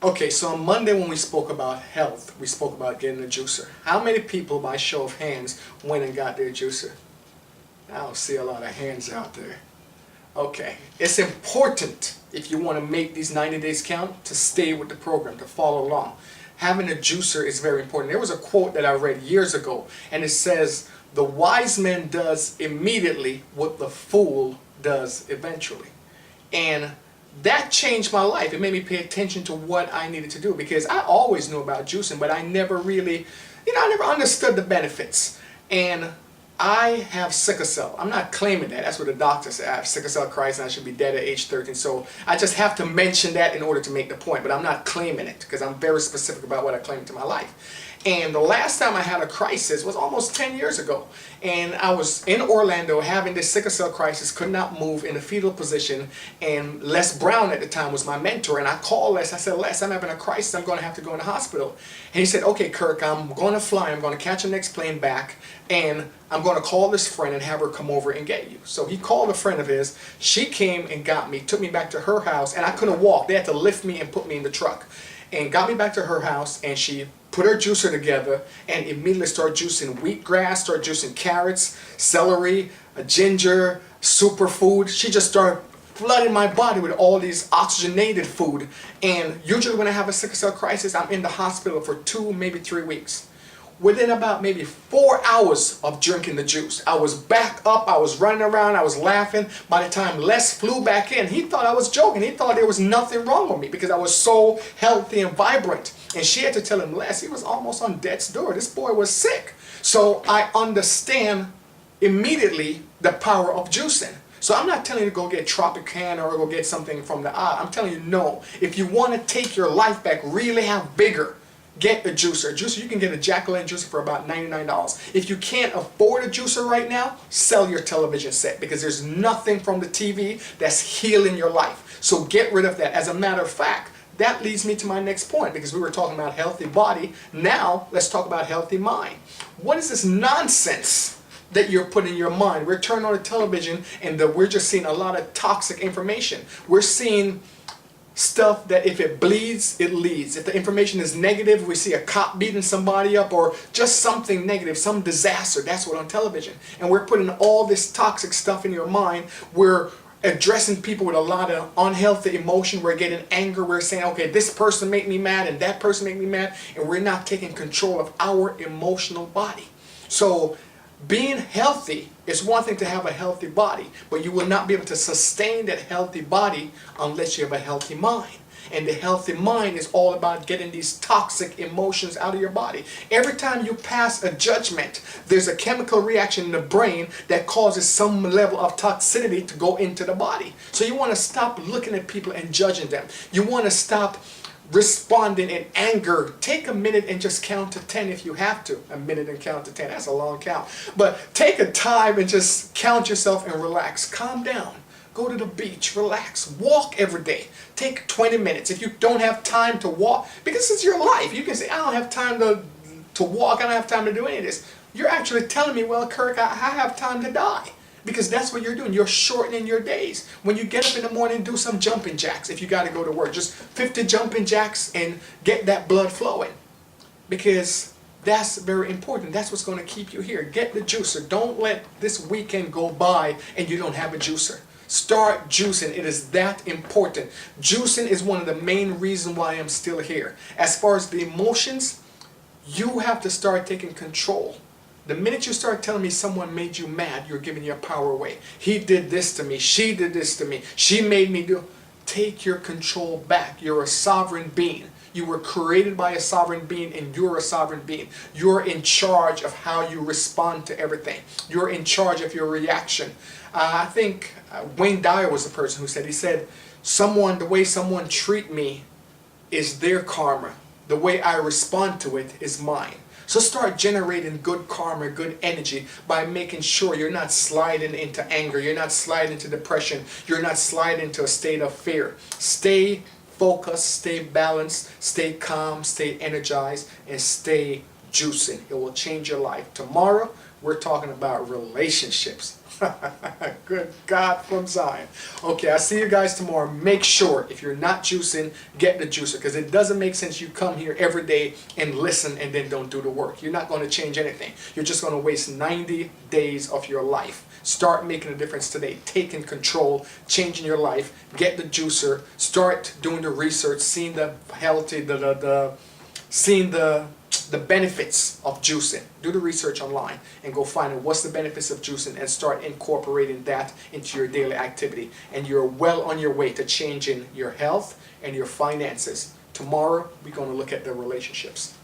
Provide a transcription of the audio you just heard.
Okay, so on Monday when we spoke about health, we spoke about getting a juicer. How many people, by show of hands, went and got their juicer? I don't see a lot of hands out there. Okay, it's important if you want to make these 90 days count to stay with the program, to follow along. Having a juicer is very important. There was a quote that I read years ago, and it says, "The wise man does immediately what the fool does eventually." And that changed my life. It made me pay attention to what I needed to do, because I always knew about juicing, but I never really, I never understood the benefits. And I have sickle cell. I'm not claiming that. That's what the doctor said. I have sickle cell crisis and I should be dead at age 13. So I just have to mention that in order to make the point. But I'm not claiming it, because I'm very specific about what I claim to my life. And the last time I had a crisis was almost 10 years ago. And I was in Orlando having this sickle cell crisis, could not move, in a fetal position. And Les Brown at the time was my mentor. And I called Les. I said, "Les, I'm having a crisis. I'm going to have to go in the hospital." And he said, "Okay, Kirk, I'm going to fly. I'm going to catch the next plane back. And I'm going to call this friend and have her come over and get you." So he called a friend of his. She came and got me, took me back to her house. And I couldn't walk. They had to lift me and put me in the truck. And got me back to her house, and she put her juicer together and immediately started juicing wheatgrass, started juicing carrots, celery, ginger, superfood. She just started flooding my body with all these oxygenated food. And usually when I have a sickle cell crisis, I'm in the hospital for 2, maybe 3 weeks. Within about maybe 4 hours of drinking the juice, I was back up, I was running around, I was laughing. By the time Les flew back in, he thought I was joking. He thought there was nothing wrong with me because I was so healthy and vibrant. And she had to tell him, Les, he was almost on death's door. This boy was sick. So I understand immediately the power of juicing. So I'm not telling you to go get Tropicana or go get something from the aisle. I'm telling you, no. If you want to take your life back, really have vigor, get a juicer. A juicer, you can get a Jacqueline juicer for about $99. If you can't afford a juicer right now, sell your television set, because there's nothing from the TV that's healing your life. So get rid of that. As a matter of fact, that leads me to my next point, because we were talking about healthy body. Now let's talk about healthy mind. What is this nonsense that you're putting in your mind? We're turning on the television and we're just seeing a lot of toxic information. We're seeing stuff that if it bleeds, it leads. If the information is negative, we see a cop beating somebody up or just something negative, some disaster. That's what on television. And we're putting all this toxic stuff in your mind. We're addressing people with a lot of unhealthy emotion. We're getting anger. We're saying, okay, this person made me mad and that person made me mad. And we're not taking control of our emotional body. So being healthy is one thing to have a healthy body, but you will not be able to sustain that healthy body unless you have a healthy mind. And the healthy mind is all about getting these toxic emotions out of your body. Every time you pass a judgment, there's a chemical reaction in the brain that causes some level of toxicity to go into the body. So you want to stop looking at people and judging them. You want to stop responding in anger. Take a minute and just count to 10 if you have to. A minute and count to 10. That's a long count. But take a time and just count yourself and relax. Calm down. Go to the beach. Relax. Walk every day. Take 20 minutes. If you don't have time to walk, because it's your life. You can say, I don't have time to walk. I don't have time to do any of this. You're actually telling me, well, Kirk, I have time to die. Because that's what you're doing. You're shortening your days. When you get up in the morning, do some jumping jacks. If you got to go to work, just 50 jumping jacks and get that blood flowing. Because that's very important. That's what's going to keep you here. Get the juicer. Don't let this weekend go by and you don't have a juicer. Start juicing. It is that important. Juicing is one of the main reasons why I'm still here. As far as the emotions, you have to start taking control. The minute you start telling me someone made you mad, you're giving your power away. He did this to me. She did this to me. She made me do. Take your control back. You're a sovereign being. You were created by a sovereign being, and you're a sovereign being. You're in charge of how you respond to everything. You're in charge of your reaction. I think Wayne Dyer was the person who said, he said, the way someone treat me is their karma. The way I respond to it is mine. So start generating good karma, good energy by making sure you're not sliding into anger, you're not sliding into depression, you're not sliding into a state of fear. Stay focused, stay balanced, stay calm, stay energized, and stay juicing. It will change your life. Tomorrow, we're talking about relationships. Good God from Zion. Okay, I'll see you guys tomorrow. Make sure, if you're not juicing, get the juicer, because it doesn't make sense you come here every day and listen and then don't do the work. You're not going to change anything. You're just going to waste 90 days of your life. Start making a difference today. Taking control, changing your life. Get the juicer. Start doing the research, seeing the healthy, seeing the benefits of juicing. Do the research online and go find out what's the benefits of juicing and start incorporating that into your daily activity. And you're well on your way to changing your health and your finances. Tomorrow, we're going to look at the relationships.